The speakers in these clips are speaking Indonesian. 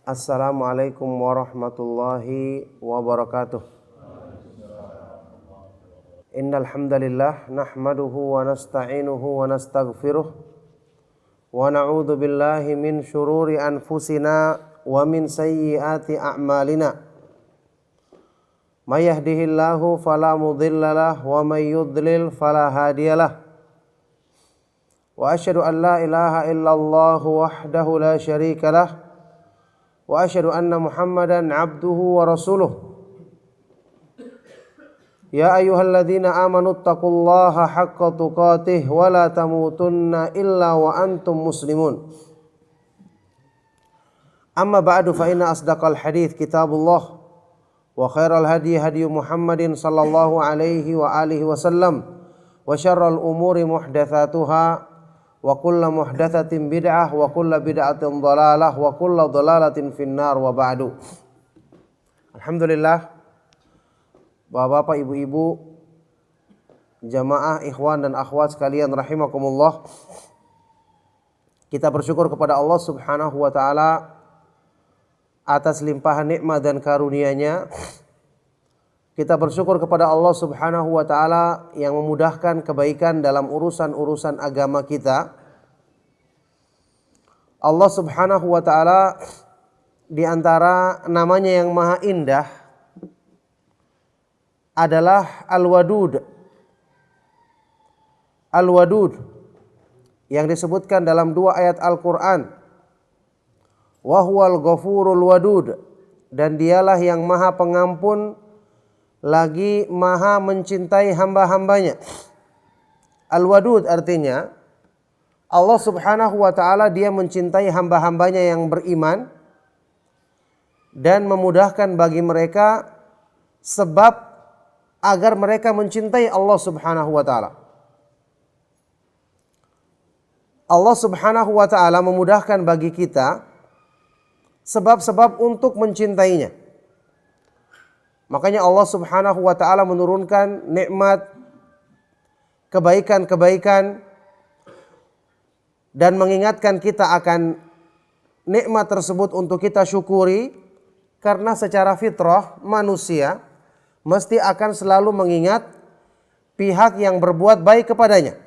Assalamualaikum warahmatullahi wabarakatuh. Innal hamdalillah nahmaduhu wa nasta'inuhu wa nastaghfiruh wa na'udzu billahi min syururi anfusina wa min sayyiati a'malina. May yahdihillahu fala mudhillalah wa may yudlil fala hadiyalah. Wa asyhadu an la ilaha illallah wahdahu la syarikalah wa asyhadu anna Muhammadan abduhu wa rasuluh. Ya ayyuhalladzina amanu taqullaha haqqa tuqatih wa la tamutunna illa wa antum muslimun. Amma ba'du fa inna asdaqal hadits kitabullah wa khairal hadi hadi Muhammadin sallallahu alaihi wa alihi wasallam wa syarral umuri muhdatsatuha wa kullu muhdatsatin bid'ah wa kullu bid'atin dhalalah wa kullu dhalalatin finnar wa ba'du. Alhamdulillah, Bapak-bapak, ibu-ibu, jamaah, ikhwan dan akhwat sekalian rahimakumullah. Kita bersyukur kepada Allah Subhanahu wa taala atas limpahan nikmat dan karunia-Nya. Kita bersyukur kepada Allah Subhanahu wa taala yang memudahkan kebaikan dalam urusan-urusan agama kita. Allah Subhanahu wa taala di antara namanya yang maha indah adalah Al-Wadud. Al-Wadud yang disebutkan dalam dua ayat Al-Qur'an. Wa huwal ghafurul wadud, dan dialah yang maha pengampun lagi maha mencintai hamba-hambanya. Al-Wadud artinya Allah Subhanahu wa taala dia mencintai hamba-hambanya yang beriman dan memudahkan bagi mereka sebab agar mereka mencintai Allah Subhanahu wa taala. Allah Subhanahu wa taala memudahkan bagi kita sebab-sebab untuk mencintainya. Makanya Allah Subhanahu wa taala menurunkan nikmat, kebaikan-kebaikan dan mengingatkan kita akan nikmat tersebut untuk kita syukuri, karena secara fitrah manusia mesti akan selalu mengingat pihak yang berbuat baik kepadanya.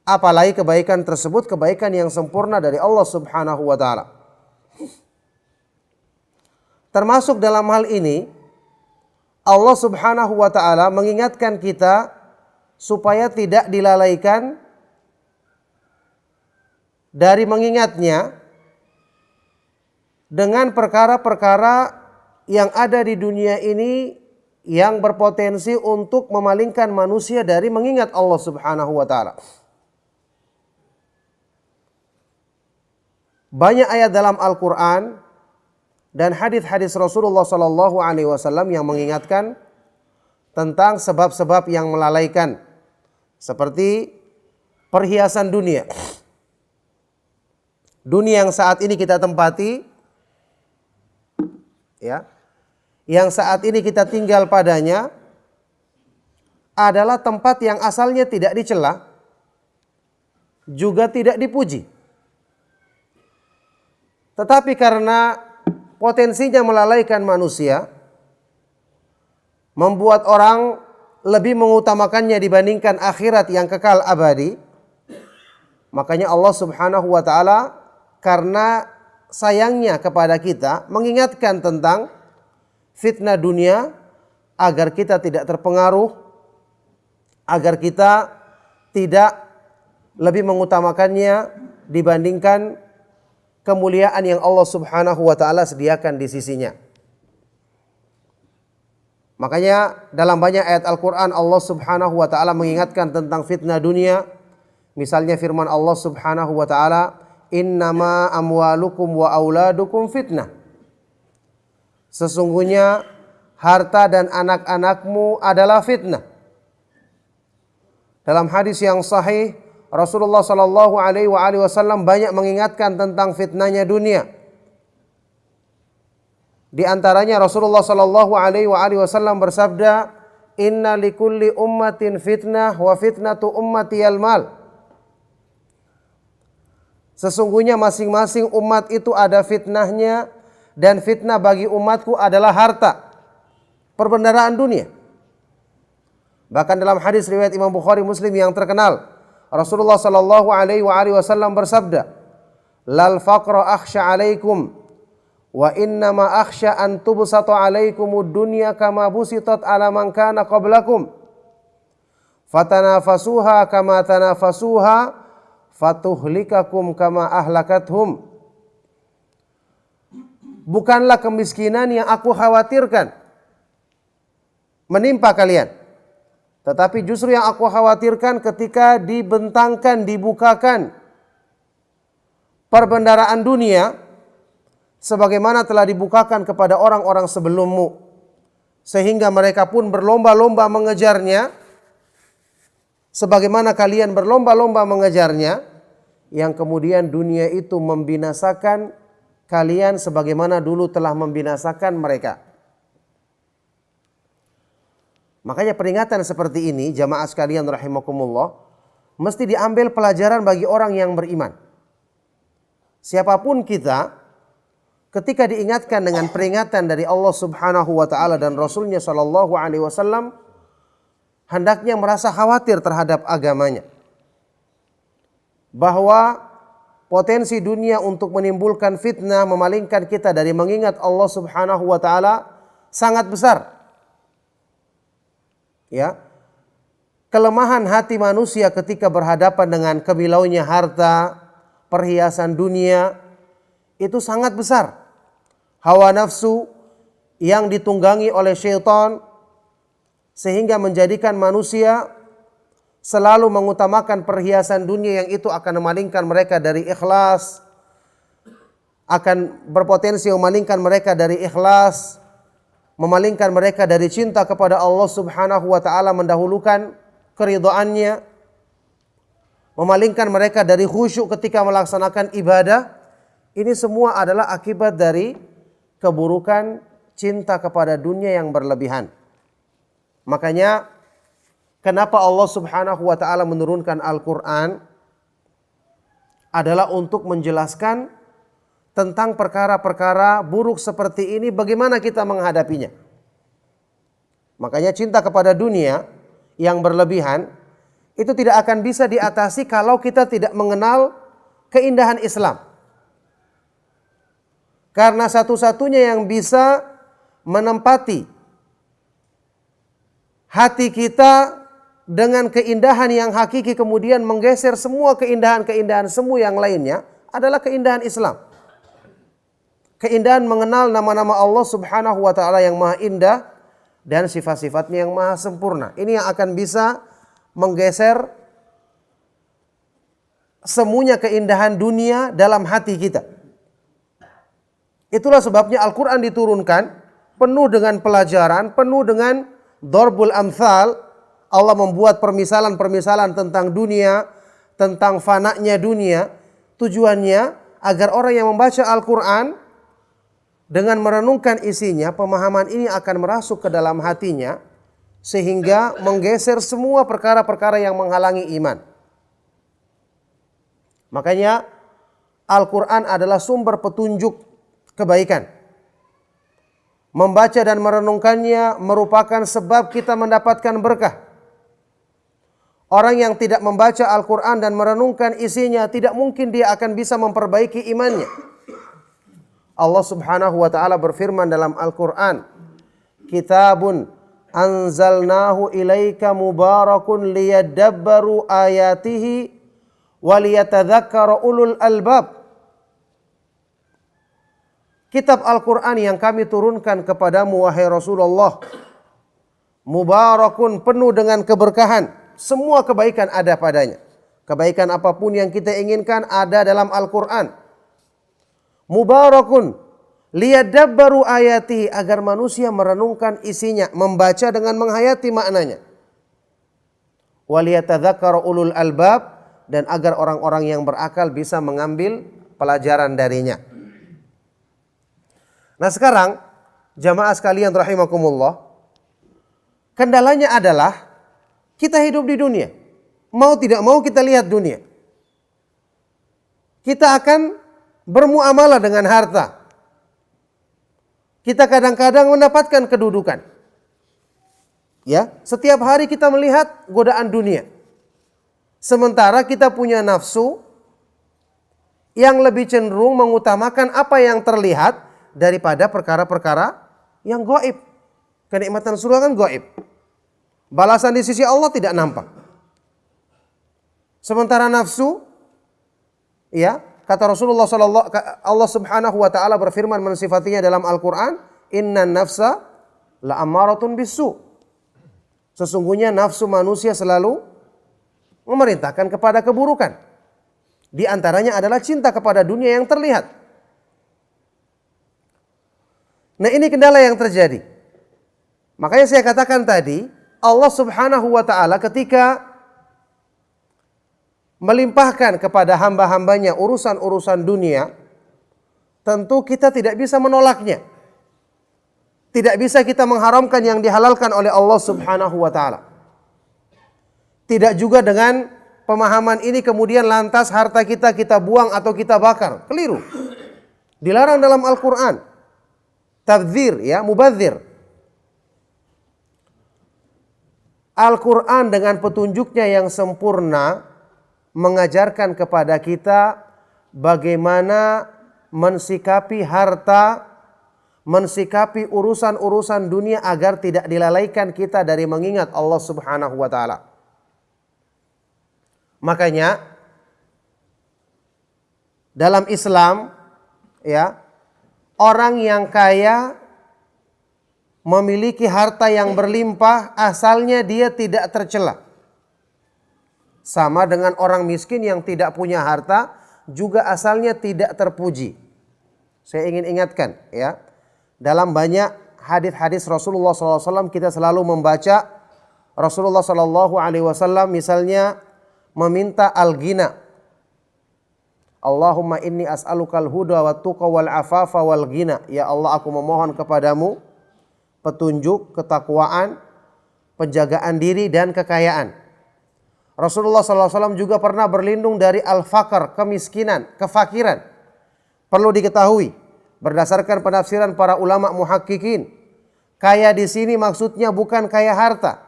Apalagi kebaikan tersebut kebaikan yang sempurna dari Allah Subhanahu wa taala. Termasuk dalam hal ini Allah Subhanahu wa taala mengingatkan kita supaya tidak dilalaikan dari mengingatnya dengan perkara-perkara yang ada di dunia ini yang berpotensi untuk memalingkan manusia dari mengingat Allah Subhanahu wa taala. Banyak ayat dalam Al-Qur'an dan hadis-hadis Rasulullah sallallahu alaihi wasallam yang mengingatkan tentang sebab-sebab yang melalaikan, seperti perhiasan dunia. Dunia yang saat ini kita tempati, ya, yang saat ini kita tinggal padanya adalah tempat yang asalnya tidak dicela, juga tidak dipuji. Tetapi karena potensinya melalaikan manusia, membuat orang lebih mengutamakannya dibandingkan akhirat yang kekal abadi. Makanya Allah Subhanahu wa taala karena sayangnya kepada kita mengingatkan tentang fitnah dunia agar kita tidak terpengaruh, agar kita tidak lebih mengutamakannya dibandingkan kemuliaan yang Allah Subhanahu wa taala sediakan di sisinya. Makanya dalam banyak ayat Al-Qur'an Allah Subhanahu wa taala mengingatkan tentang fitnah dunia. Misalnya firman Allah Subhanahu wa taala, "Innama amwalukum wa auladukum fitnah." Sesungguhnya harta dan anak-anakmu adalah fitnah. Dalam hadis yang sahih Rasulullah sallallahu alaihi wasallam banyak mengingatkan tentang fitnahnya dunia. Di antaranya Rasulullah sallallahu alaihi wasallam bersabda, "Inna likulli ummatin fitnah wa fitnatu ummati al-mal." Sesungguhnya masing-masing umat itu ada fitnahnya, dan fitnah bagi umatku adalah harta, perbendaharaan dunia. Bahkan dalam hadis riwayat Imam Bukhari Muslim yang terkenal, Rasulullah sallallahu alaihi wasallam bersabda, "Lal faqra akhsha alaikum wa innama akhsha an tubsata alaikumud dunya kama busitat ala man kana qablakum. Fatanafasuha kama tanafasuha fatuhlikakum kama ahlakathum." Bukanlah kemiskinan yang aku khawatirkan menimpa kalian, tetapi justru yang aku khawatirkan ketika dibentangkan, dibukakan perbendaharaan dunia sebagaimana telah dibukakan kepada orang-orang sebelummu, sehingga mereka pun berlomba-lomba mengejarnya sebagaimana kalian berlomba-lomba mengejarnya, yang kemudian dunia itu membinasakan kalian sebagaimana dulu telah membinasakan mereka. Makanya peringatan seperti ini, jamaah sekalian rahimakumullah, mesti diambil pelajaran bagi orang yang beriman. Siapapun kita, ketika diingatkan dengan peringatan dari Allah Subhanahu wa taala dan Rasulnya sallallahu alaihi wasallam, hendaknya merasa khawatir terhadap agamanya. Bahwa potensi dunia untuk menimbulkan fitnah, memalingkan kita dari mengingat Allah Subhanahu wa taala sangat besar. Ya. Kelemahan hati manusia ketika berhadapan dengan kemilaunya harta, perhiasan dunia itu sangat besar. Hawa nafsu yang ditunggangi oleh syaitan sehingga menjadikan manusia selalu mengutamakan perhiasan dunia yang itu akan memalingkan mereka dari ikhlas, akan berpotensi memalingkan mereka dari ikhlas, memalingkan mereka dari cinta kepada Allah Subhanahu wa taala, mendahulukan keridhaannya, memalingkan mereka dari khusyuk ketika melaksanakan ibadah. Ini semua adalah akibat dari keburukan cinta kepada dunia yang berlebihan. Makanya kenapa Allah Subhanahu wa taala menurunkan Al-Qur'an adalah untuk menjelaskan tentang perkara-perkara buruk seperti ini, bagaimana kita menghadapinya. Makanya cinta kepada dunia yang berlebihan itu tidak akan bisa diatasi kalau kita tidak mengenal keindahan Islam. Karena satu-satunya yang bisa menempati hati kita dengan keindahan yang hakiki kemudian menggeser semua keindahan-keindahan semu yang lainnya adalah keindahan Islam. Keindahan mengenal nama-nama Allah Subhanahu wa taala yang maha indah dan sifat-sifatnya yang maha sempurna. Ini yang akan bisa menggeser semuanya keindahan dunia dalam hati kita. Itulah sebabnya Al-Quran diturunkan penuh dengan pelajaran, penuh dengan darbul amthal. Allah membuat permisalan-permisalan tentang dunia, tentang fananya dunia. Tujuannya agar orang yang membaca Al-Quran dengan merenungkan isinya, pemahaman ini akan merasuk ke dalam hatinya sehingga menggeser semua perkara-perkara yang menghalangi iman. Makanya Al-Quran adalah sumber petunjuk kebaikan. Membaca dan merenungkannya merupakan sebab kita mendapatkan berkah. Orang yang tidak membaca Al-Quran dan merenungkan isinya, tidak mungkin dia akan bisa memperbaiki imannya. Allah Subhanahu wa ta'ala berfirman dalam Al-Quran, "Kitabun anzalnahu ilaika mubarakun liyadabbaru ayatihi waliyatadzakkara ulul albab." Kitab Al-Quran yang kami turunkan kepadamu wahai Rasulullah, mubarakun, penuh dengan keberkahan. Semua kebaikan ada padanya. Kebaikan apapun yang kita inginkan ada dalam Al-Quran. Mubarakun liyadabbaru ayatihi, agar manusia merenungkan isinya, membaca dengan menghayati maknanya. Waliyatadzakkara ulul albab, dan agar orang-orang yang berakal bisa mengambil pelajaran darinya. Nah sekarang jamaah sekalian rahimakumullah, kendalanya adalah kita hidup di dunia. Mau tidak mau kita lihat dunia. kita akan bermuamalah dengan harta. Kita kadang-kadang mendapatkan kedudukan. Ya, setiap hari kita melihat godaan dunia. Sementara kita punya nafsu yang lebih cenderung mengutamakan apa yang terlihat daripada perkara-perkara yang gaib. Kenikmatan surga kan gaib. Balasan di sisi Allah tidak nampak. Sementara nafsu, ya, kata Rasulullah sallallahu Allah Subhanahu wa taala berfirman mensifatinya dalam Al-Qur'an, "Innan nafsa la ammaratun bisu." Sesungguhnya nafsu manusia selalu memerintahkan kepada keburukan. Di antaranya adalah cinta kepada dunia yang terlihat. Nah, ini kendala yang terjadi. Makanya saya katakan tadi, Allah Subhanahu wa taala ketika melimpahkan kepada hamba-hambanya urusan-urusan dunia, tentu kita tidak bisa menolaknya. Tidak bisa kita mengharamkan yang dihalalkan oleh Allah Subhanahu wa taala. Tidak juga dengan pemahaman ini kemudian lantas harta kita buang atau kita bakar. Keliru. Dilarang dalam Al-Qur'an. Tabdzir, ya, mubadzir. Al-Qur'an dengan petunjuknya yang sempurna mengajarkan kepada kita bagaimana mensikapi harta, mensikapi urusan-urusan dunia agar tidak dilalaikan kita dari mengingat Allah Subhanahu wa taala. Makanya dalam Islam, ya, orang yang kaya memiliki harta yang berlimpah asalnya dia tidak tercela. Sama dengan orang miskin yang tidak punya harta juga asalnya tidak terpuji. Saya ingin ingatkan, ya, dalam banyak hadis-hadis Rasulullah SAW kita selalu membaca Rasulullah SAW misalnya meminta al-ghina. Allahumma inni as'alukal huda wa tuqa wal afafa wal ghina. Ya Allah, aku memohon kepadamu petunjuk, ketakwaan, penjagaan diri dan kekayaan. Rasulullah SAW juga pernah berlindung dari al-faqr, kemiskinan, kefakiran. Perlu diketahui, berdasarkan penafsiran para ulama muhaqqiqin, kaya di sini maksudnya bukan kaya harta.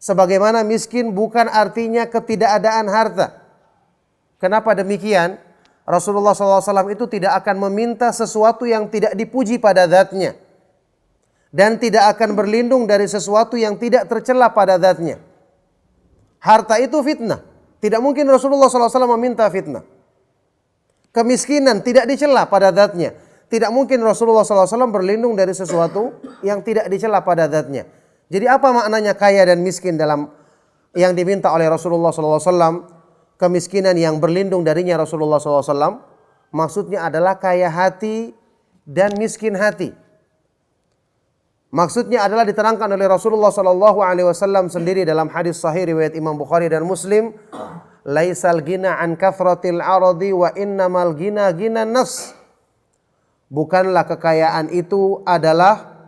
Sebagaimana miskin bukan artinya ketidakadaan harta. Kenapa demikian? Rasulullah SAW itu tidak akan meminta sesuatu yang tidak dipuji pada zatnya. Dan tidak akan berlindung dari sesuatu yang tidak tercela pada zatnya. Harta itu fitnah. Tidak mungkin Rasulullah SAW meminta fitnah. Kemiskinan tidak dicela pada zatnya. Tidak mungkin Rasulullah SAW berlindung dari sesuatu yang tidak dicela pada zatnya. Jadi apa maknanya kaya dan miskin dalam yang diminta oleh Rasulullah SAW? Kemiskinan yang berlindung darinya Rasulullah SAW maksudnya adalah kaya hati dan miskin hati. Maksudnya adalah diterangkan oleh Rasulullah SAW sendiri dalam hadis sahih riwayat Imam Bukhari dan Muslim, laisal ghina an kathratil aradi wa innamal ghina ghinan nafs. Bukanlah kekayaan itu adalah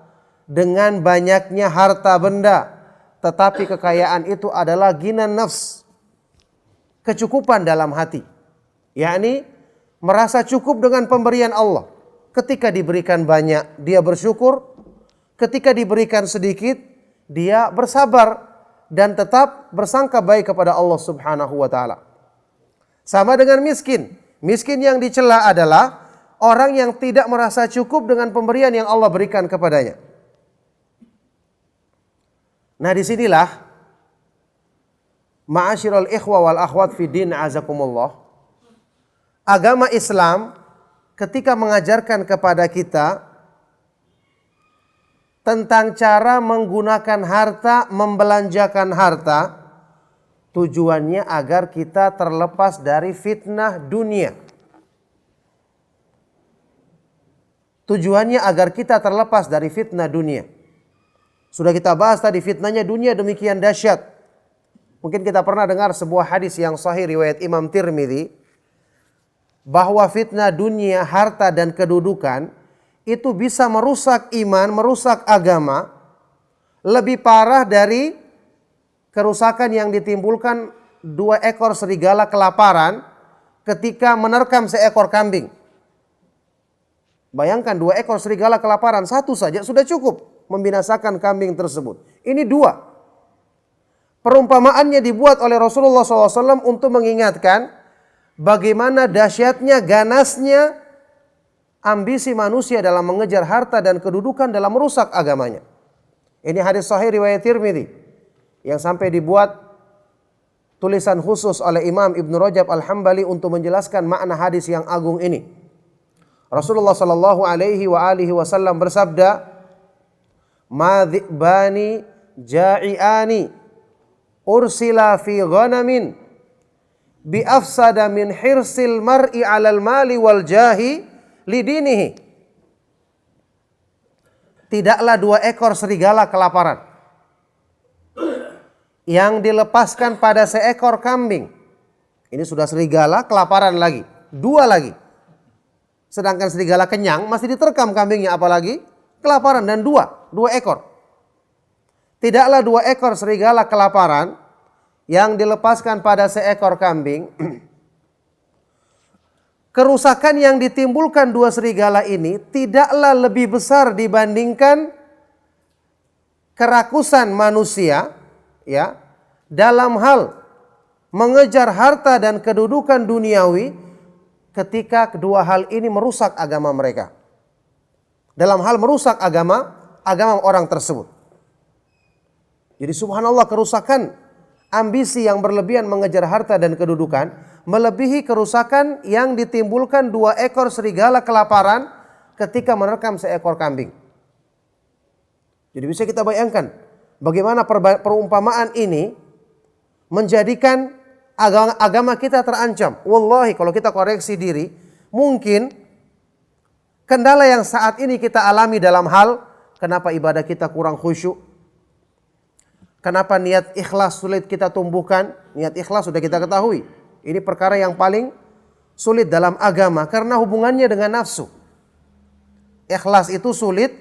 dengan banyaknya harta benda, tetapi kekayaan itu adalah ghinan nafs, kecukupan dalam hati. Yakni merasa cukup dengan pemberian Allah. Ketika diberikan banyak, dia bersyukur. Ketika diberikan sedikit, dia bersabar dan tetap bersangka baik kepada Allah Subhanahu wa taala. Sama dengan miskin. Miskin yang dicela adalah orang yang tidak merasa cukup dengan pemberian yang Allah berikan kepadanya. Nah, disinilah ma'asyiral ikhwa wal akhwat fi din azakumullah. Agama Islam ketika mengajarkan kepada kita tentang cara menggunakan harta, membelanjakan harta, tujuannya agar kita terlepas dari fitnah dunia. Tujuannya agar kita terlepas dari fitnah dunia. Sudah kita bahas tadi, fitnahnya dunia demikian dahsyat. Mungkin kita pernah dengar sebuah hadis yang sahih riwayat Imam Tirmidzi, bahwa fitnah dunia, harta dan kedudukan itu bisa merusak iman, merusak agama lebih parah dari kerusakan yang ditimbulkan 2 ekor serigala kelaparan ketika menerkam seekor kambing. Bayangkan 2 ekor serigala kelaparan, satu saja sudah cukup membinasakan kambing tersebut. Ini 2. Perumpamaannya dibuat oleh Rasulullah SAW untuk mengingatkan bagaimana dahsyatnya, ganasnya ambisi manusia dalam mengejar harta dan kedudukan dalam merusak agamanya. Ini hadis sahih riwayat Tirmidzi yang sampai dibuat tulisan khusus oleh Imam Ibn Rajab Al-Hambali untuk menjelaskan makna hadis yang agung ini. Rasulullah sallallahu alaihi wasallam bersabda, "Ma dhi'bani ja'iani ursila fi ghanamin bi afsada min hirsil mar'i 'alal mali wal jahi lidinihi." Tidaklah 2 ekor serigala kelaparan yang dilepaskan pada seekor kambing. Ini sudah serigala kelaparan lagi, 2 lagi. Sedangkan serigala kenyang masih diterkam kambingnya, apalagi kelaparan, dan 2 ekor. Tidaklah 2 ekor serigala kelaparan yang dilepaskan pada seekor kambing. Kerusakan yang ditimbulkan 2 serigala ini tidaklah lebih besar dibandingkan kerakusan manusia, ya, dalam hal mengejar harta dan kedudukan duniawi ketika kedua hal ini merusak agama mereka. Dalam hal merusak agama orang tersebut. Jadi subhanallah, kerusakan ambisi yang berlebihan mengejar harta dan kedudukan melebihi kerusakan yang ditimbulkan 2 ekor serigala kelaparan ketika menerkam seekor kambing. Jadi bisa kita bayangkan bagaimana perumpamaan ini menjadikan agama kita terancam. Wallahi kalau kita koreksi diri, mungkin kendala yang saat ini kita alami dalam hal kenapa ibadah kita kurang khusyuk, kenapa niat ikhlas sulit kita tumbuhkan. Niat ikhlas sudah kita ketahui, ini perkara yang paling sulit dalam agama karena hubungannya dengan nafsu. Ikhlas itu sulit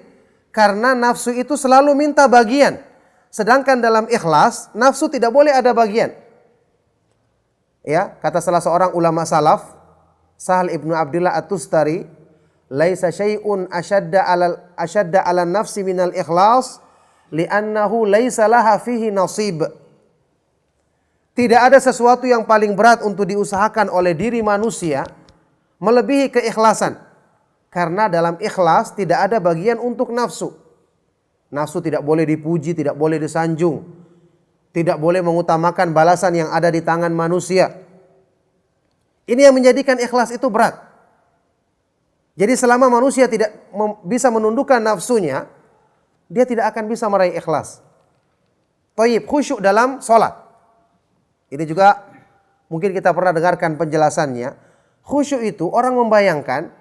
karena nafsu itu selalu minta bagian. Sedangkan dalam ikhlas, nafsu tidak boleh ada bagian. Ya, kata salah seorang ulama salaf, Sahal ibnu Abdullah At-Tustari, "Laisa syai'un ashadda 'ala nafsi minal ikhlas, li'annahu laisa laha fihi nasib." Tidak ada sesuatu yang paling berat untuk diusahakan oleh diri manusia melebihi keikhlasan. Karena dalam ikhlas tidak ada bagian untuk nafsu. Nafsu tidak boleh dipuji, tidak boleh disanjung, tidak boleh mengutamakan balasan yang ada di tangan manusia. Ini yang menjadikan ikhlas itu berat. Jadi selama manusia tidak bisa menundukkan nafsunya, dia tidak akan bisa meraih ikhlas. Thayyib, khusyuk dalam sholat. Ini juga mungkin kita pernah dengarkan penjelasannya. Khusyuk itu orang membayangkan,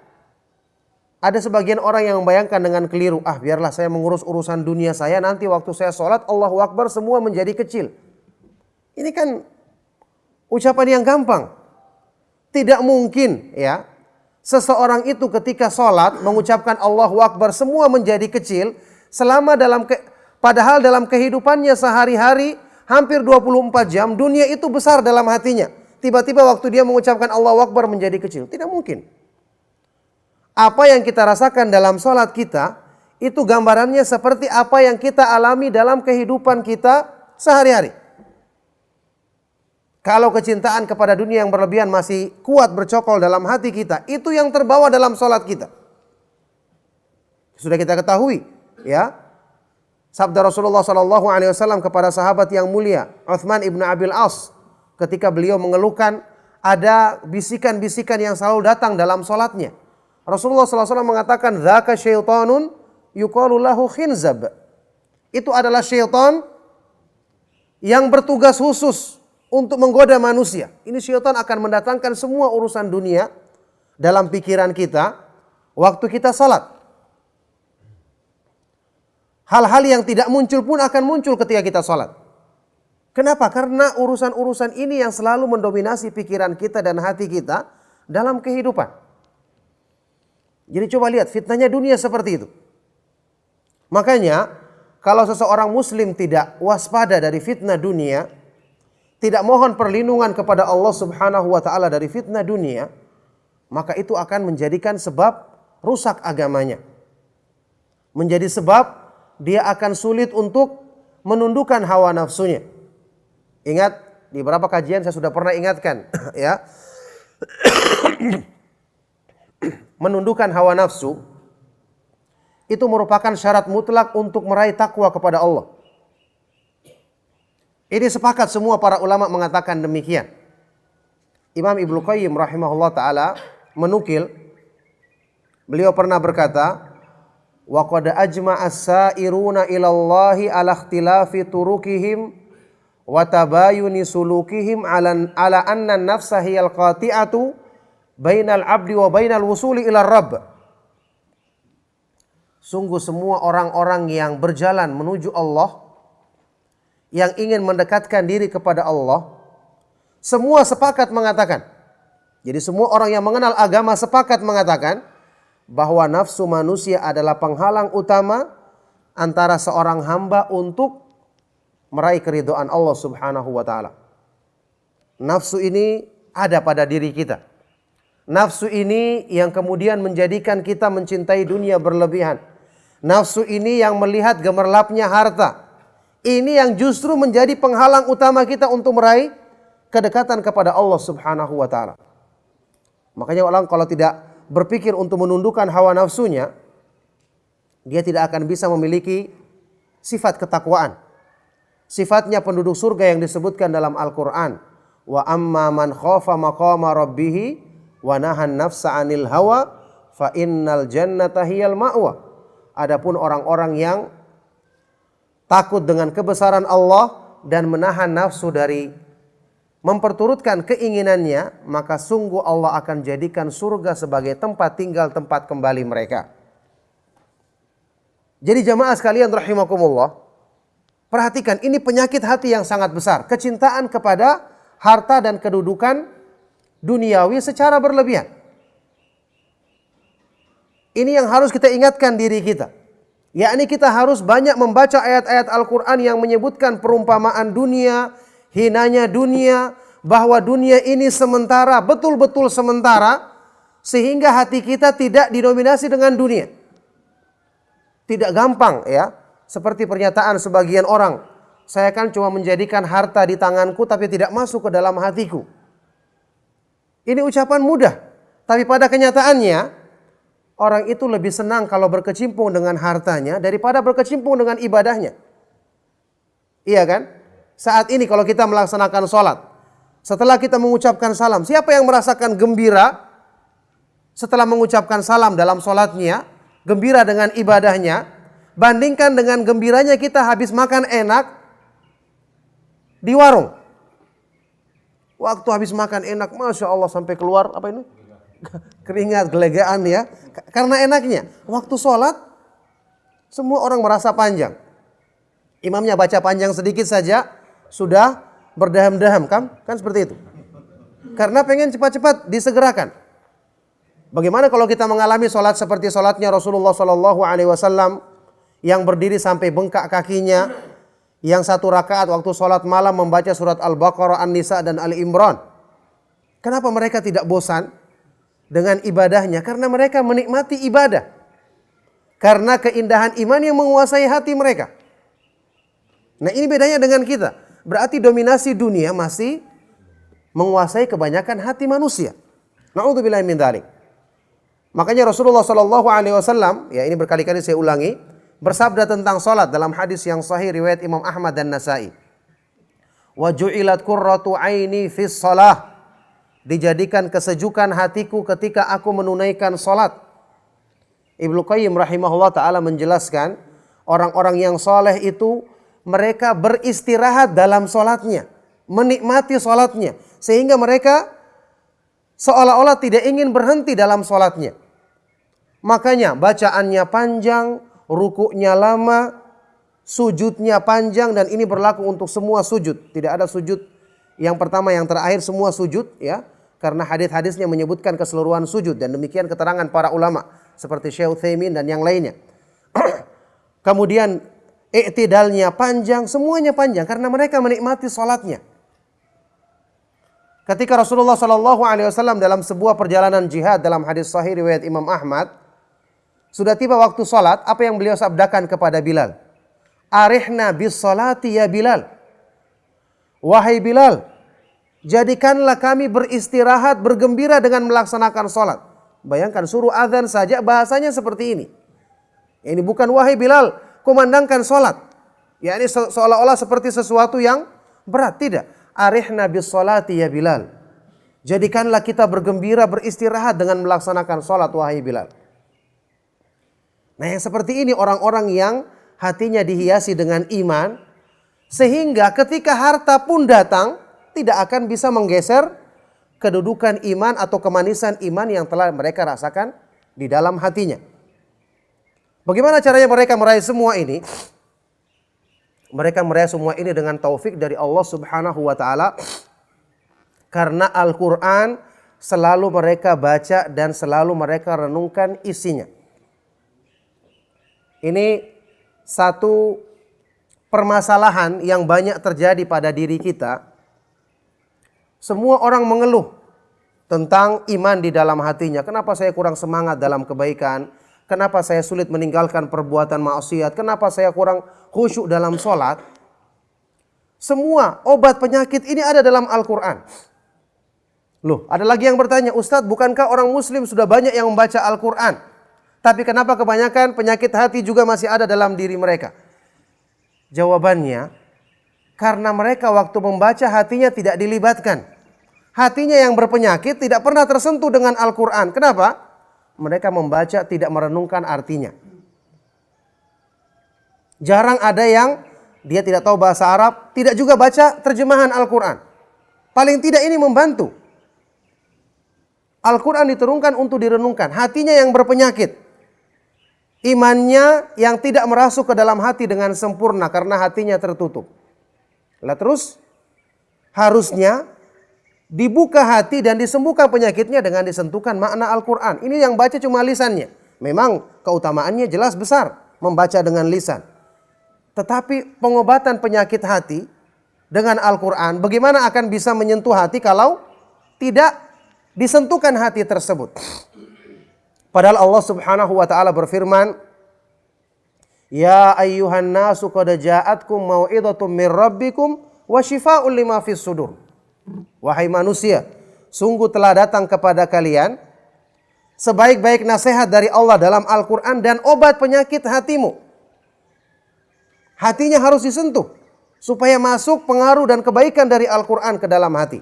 ada sebagian orang yang membayangkan dengan keliru, biarlah saya mengurus urusan dunia saya, nanti waktu saya sholat Allahu Akbar semua menjadi kecil. Ini kan ucapan yang gampang. Tidak mungkin ya seseorang itu ketika sholat mengucapkan Allahu Akbar semua menjadi kecil, selama padahal dalam kehidupannya sehari-hari hampir 24 jam dunia itu besar dalam hatinya. Tiba-tiba waktu dia mengucapkan Allahu Akbar menjadi kecil. Tidak mungkin. Apa yang kita rasakan dalam sholat kita, itu gambarannya seperti apa yang kita alami dalam kehidupan kita sehari-hari. Kalau kecintaan kepada dunia yang berlebihan masih kuat bercokol dalam hati kita, itu yang terbawa dalam sholat kita. Sudah kita ketahui, ya. Sabda Rasulullah SAW kepada sahabat yang mulia, Uthman ibn Abil As, ketika beliau mengeluhkan ada bisikan-bisikan yang selalu datang dalam sholatnya. Rasulullah SAW mengatakan, "Dzaka syaitanun yuqalu lahu khinzab." Itu adalah syaitan yang bertugas khusus untuk menggoda manusia. Ini syaitan akan mendatangkan semua urusan dunia dalam pikiran kita waktu kita salat. Hal-hal yang tidak muncul pun akan muncul ketika kita salat. Kenapa? Karena urusan-urusan ini yang selalu mendominasi pikiran kita dan hati kita dalam kehidupan. Jadi coba lihat fitnahnya dunia seperti itu. Makanya kalau seseorang muslim tidak waspada dari fitnah dunia, tidak mohon perlindungan kepada Allah Subhanahu wa taala dari fitnah dunia, maka itu akan menjadikan sebab rusak agamanya. Menjadi sebab dia akan sulit untuk menundukkan hawa nafsunya. Ingat, di beberapa kajian saya sudah pernah ingatkan ya. Menundukkan hawa nafsu itu merupakan syarat mutlak untuk meraih takwa kepada Allah. Ini sepakat semua para ulama mengatakan demikian. Imam Ibnu Qayyim rahimahullah taala menukil, beliau pernah berkata, wa qad ajma'a as-sa'iruna ila Allahi ala ikhtilafi turukihim wa tabayuni sulukihim ala anna an-nafsa hiyal qati'atu bainal 'abdi wa bainal wusuli ila Rabb. Sungguh semua orang-orang yang berjalan menuju Allah, yang ingin mendekatkan diri kepada Allah, semua sepakat mengatakan, jadi semua orang yang mengenal agama sepakat mengatakan bahwa nafsu manusia adalah penghalang utama antara seorang hamba untuk meraih keridhaan Allah Subhanahu wa taala. Nafsu ini ada pada diri kita. Nafsu ini yang kemudian menjadikan kita mencintai dunia berlebihan. Nafsu ini yang melihat gemerlapnya harta. Ini yang justru menjadi penghalang utama kita untuk meraih kedekatan kepada Allah Subhanahu wa taala. Makanya orang kalau tidak berpikir untuk menundukkan hawa nafsunya, dia tidak akan bisa memiliki sifat ketakwaan. Sifatnya penduduk surga yang disebutkan dalam Al-Qur'an. Wa amma man khafa maqama rabbih wa nahan nafsa 'anil hawa fa innal jannata hiyal ma'wa. Adapun orang-orang yang takut dengan kebesaran Allah dan menahan nafsu dari memperturutkan keinginannya, maka sungguh Allah akan jadikan surga sebagai tempat tinggal, tempat kembali mereka. Jadi jamaah sekalian rahimakumullah, perhatikan, ini penyakit hati yang sangat besar. Kecintaan kepada harta dan kedudukan duniawi secara berlebihan. Ini yang harus kita ingatkan diri kita. Yakni kita harus banyak membaca ayat-ayat Al-Quran yang menyebutkan perumpamaan dunia, hinanya dunia, bahwa dunia ini sementara, betul-betul sementara, sehingga hati kita tidak didominasi dengan dunia. Tidak gampang ya, seperti pernyataan sebagian orang, saya kan cuma menjadikan harta di tanganku tapi tidak masuk ke dalam hatiku. Ini ucapan mudah, tapi pada kenyataannya orang itu lebih senang kalau berkecimpung dengan hartanya daripada berkecimpung dengan ibadahnya. Iya kan? Saat ini kalau kita melaksanakan sholat, setelah kita mengucapkan salam, siapa yang merasakan gembira setelah mengucapkan salam dalam sholatnya, gembira dengan ibadahnya, bandingkan dengan gembiranya kita habis makan enak di warung. Waktu habis makan enak, Masya Allah sampai keluar apa ini? Keringat, gelegaan ya. Karena enaknya. Waktu sholat, semua orang merasa panjang. Imamnya baca panjang sedikit saja, sudah berdaham-daham kan? Kan seperti itu. Karena pengen cepat-cepat disegerakan. Bagaimana kalau kita mengalami sholat seperti sholatnya Rasulullah SAW yang berdiri sampai bengkak kakinya, yang satu rakaat waktu sholat malam membaca surat Al-Baqarah, An-Nisa dan Al-Imran. Kenapa mereka tidak bosan dengan ibadahnya? Karena mereka menikmati ibadah. Karena keindahan iman yang menguasai hati mereka. Nah ini bedanya dengan kita. Berarti dominasi dunia masih menguasai kebanyakan hati manusia. Na'udzubillahi min dzalik. Makanya Rasulullah SAW, ya ini berkali-kali saya ulangi, bersabda tentang salat dalam hadis yang sahih riwayat Imam Ahmad dan Nasai. Wa ju'ilat qurratu aini fis shalah. Dijadikan kesejukan hatiku ketika aku menunaikan salat. Ibnu Qayyim rahimahullah ta'ala menjelaskan, orang-orang yang soleh itu mereka beristirahat dalam salatnya, menikmati salatnya, sehingga mereka seolah-olah tidak ingin berhenti dalam salatnya. Makanya bacaannya panjang, rukuknya lama, sujudnya panjang, dan ini berlaku untuk semua sujud. Tidak ada sujud yang pertama, yang terakhir, semua sujud ya. Karena hadis-hadisnya menyebutkan keseluruhan sujud, dan demikian keterangan para ulama seperti Syekh Utsaimin dan yang lainnya. Kemudian i'tidalnya panjang, semuanya panjang karena mereka menikmati salatnya. Ketika Rasulullah Shallallahu Alaihi Wasallam dalam sebuah perjalanan jihad dalam hadis sahih riwayat Imam Ahmad, sudah tiba waktu salat, apa yang beliau sabdakan kepada Bilal? Arihna bis salati ya Bilal. Wahai Bilal, jadikanlah kami beristirahat, bergembira dengan melaksanakan salat. Bayangkan suruh azan saja bahasanya seperti ini. Ini bukan wahai Bilal, kumandangkan salat. Ya ini seolah-olah seperti sesuatu yang berat. Tidak. Arihna bis salati ya Bilal. Jadikanlah kita bergembira, beristirahat dengan melaksanakan salat wahai Bilal. Nah yang seperti ini orang-orang yang hatinya dihiasi dengan iman. Sehingga ketika harta pun datang, tidak akan bisa menggeser kedudukan iman atau kemanisan iman yang telah mereka rasakan di dalam hatinya. Bagaimana caranya mereka meraih semua ini? Mereka meraih semua ini dengan taufik dari Allah Subhanahu wa taala. Karena Al-Qur'an selalu mereka baca dan selalu mereka renungkan isinya. Ini satu permasalahan yang banyak terjadi pada diri kita. Semua orang mengeluh tentang iman di dalam hatinya. Kenapa saya kurang semangat dalam kebaikan? Kenapa saya sulit meninggalkan perbuatan maksiat? Kenapa saya kurang khusyuk dalam sholat? Semua obat penyakit ini ada dalam Al-Quran. Loh, ada lagi yang bertanya, Ustadz, bukankah orang muslim sudah banyak yang membaca Al-Quran? Tapi kenapa kebanyakan penyakit hati juga masih ada dalam diri mereka? Jawabannya, karena mereka waktu membaca hatinya tidak dilibatkan. Hatinya yang berpenyakit tidak pernah tersentuh dengan Al-Quran. Kenapa? Mereka membaca tidak merenungkan artinya. Jarang ada yang dia tidak tahu bahasa Arab, tidak juga baca terjemahan Al-Quran. Paling tidak ini membantu. Al-Quran diturunkan untuk direnungkan. Hatinya yang berpenyakit. Imannya yang tidak merasuk ke dalam hati dengan sempurna karena hatinya tertutup. Lah terus harusnya dibuka hati dan disembuhkan penyakitnya dengan disentuhkan makna Al-Quran. Ini yang baca cuma lisannya. Memang keutamaannya jelas besar membaca dengan lisan. Tetapi pengobatan penyakit hati dengan Al-Quran, bagaimana akan bisa menyentuh hati kalau tidak disentuhkan hati tersebut? Padahal Allah Subhanahu wa taala berfirman, Ya ayyuhan nasu qad ja'atkum mau'idhatum mir rabbikum wa shifaa'un lima fis sudur. Wahai manusia, sungguh telah datang kepada kalian sebaik-baik nasihat dari Allah dalam Al-Quran dan obat penyakit hatimu. Hatinya harus disentuh supaya masuk pengaruh dan kebaikan dari Al-Quran ke dalam hati.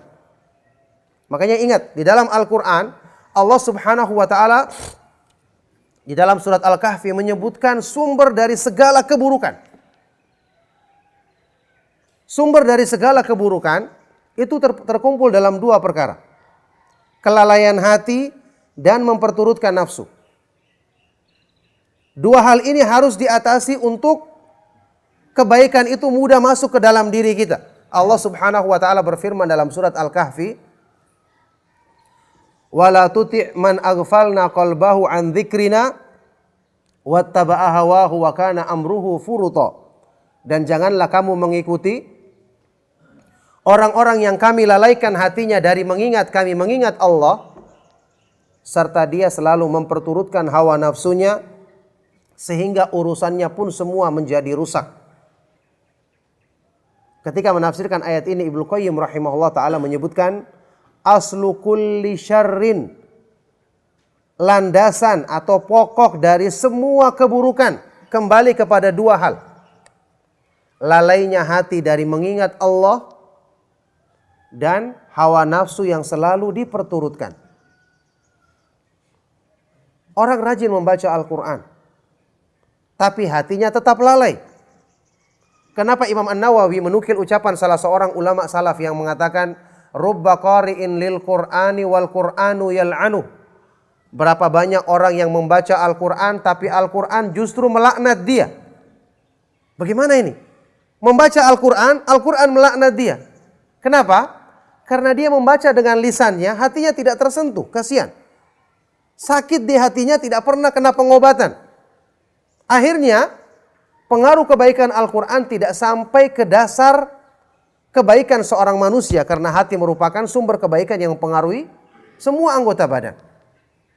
Makanya ingat, di dalam Al-Quran Allah Subhanahu wa taala di dalam surat Al-Kahfi menyebutkan sumber dari segala keburukan. Sumber dari segala keburukan itu terkumpul dalam dua perkara. Kelalaian hati dan memperturutkan nafsu. Dua hal ini harus diatasi untuk kebaikan itu mudah masuk ke dalam diri kita. Allah Subhanahu wa taala berfirman dalam surat Al-Kahfi, wala tuti' man aghfalna qalbahu an dzikrina wattaba'a hawahu wa kana amruhu furuta. Dan janganlah kamu mengikuti orang-orang yang kami lalaikan hatinya dari mengingat kami, mengingat Allah, serta dia selalu memperturutkan hawa nafsunya sehingga urusannya pun semua menjadi rusak. Ketika menafsirkan ayat ini, Ibnu Qayyim rahimahullah ta'ala menyebutkan aslu kulli syarrin, landasan atau pokok dari semua keburukan kembali kepada dua hal. Lalainya hati dari mengingat Allah dan hawa nafsu yang selalu diperturutkan. Orang rajin membaca Al-Quran, tapi hatinya tetap lalai. Kenapa Imam An-Nawawi menukil ucapan salah seorang ulama salaf yang mengatakan, Rubba qari'in lil Qur'ani wal Qur'anu yal'anu. Berapa banyak orang yang membaca Al-Quran tapi Al-Quran justru melaknat dia. Bagaimana ini? Membaca Al-Quran, Al-Quran melaknat dia. Kenapa? Karena dia membaca dengan lisannya, hatinya tidak tersentuh. Kasihan. Sakit di hatinya tidak pernah kena pengobatan. Akhirnya pengaruh kebaikan Al-Quran tidak sampai ke dasar kebaikan seorang manusia karena hati merupakan sumber kebaikan yang mempengaruhi semua anggota badan.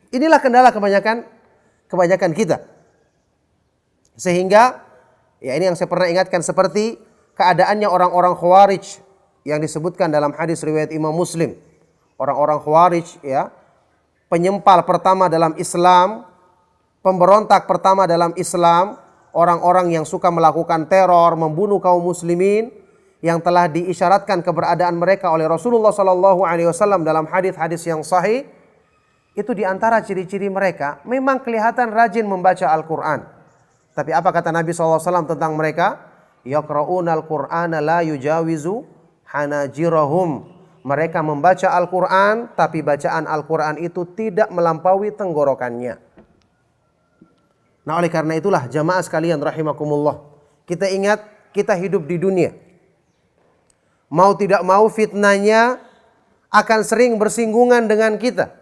Inilah kendala kebanyakan kita. Sehingga ya ini yang saya pernah ingatkan, seperti keadaannya orang-orang Khawarij yang disebutkan dalam hadis riwayat Imam Muslim. Orang-orang Khawarij ya, penyempal pertama dalam Islam, pemberontak pertama dalam Islam, orang-orang yang suka melakukan teror, membunuh kaum muslimin, yang telah diisyaratkan keberadaan mereka oleh Rasulullah SAW dalam hadis-hadis yang sahih. Itu diantara ciri-ciri mereka, memang kelihatan rajin membaca Al-Quran. Tapi apa kata Nabi SAW tentang mereka? Yaqra'unal Qur'ana la yujawizu hanajirahum. Mereka membaca Al-Quran, tapi bacaan Al-Quran itu tidak melampaui tenggorokannya. Nah, oleh karena itulah jamaah sekalian rahimakumullah, kita ingat kita hidup di dunia. Mau tidak mau fitnahnya akan sering bersinggungan dengan kita.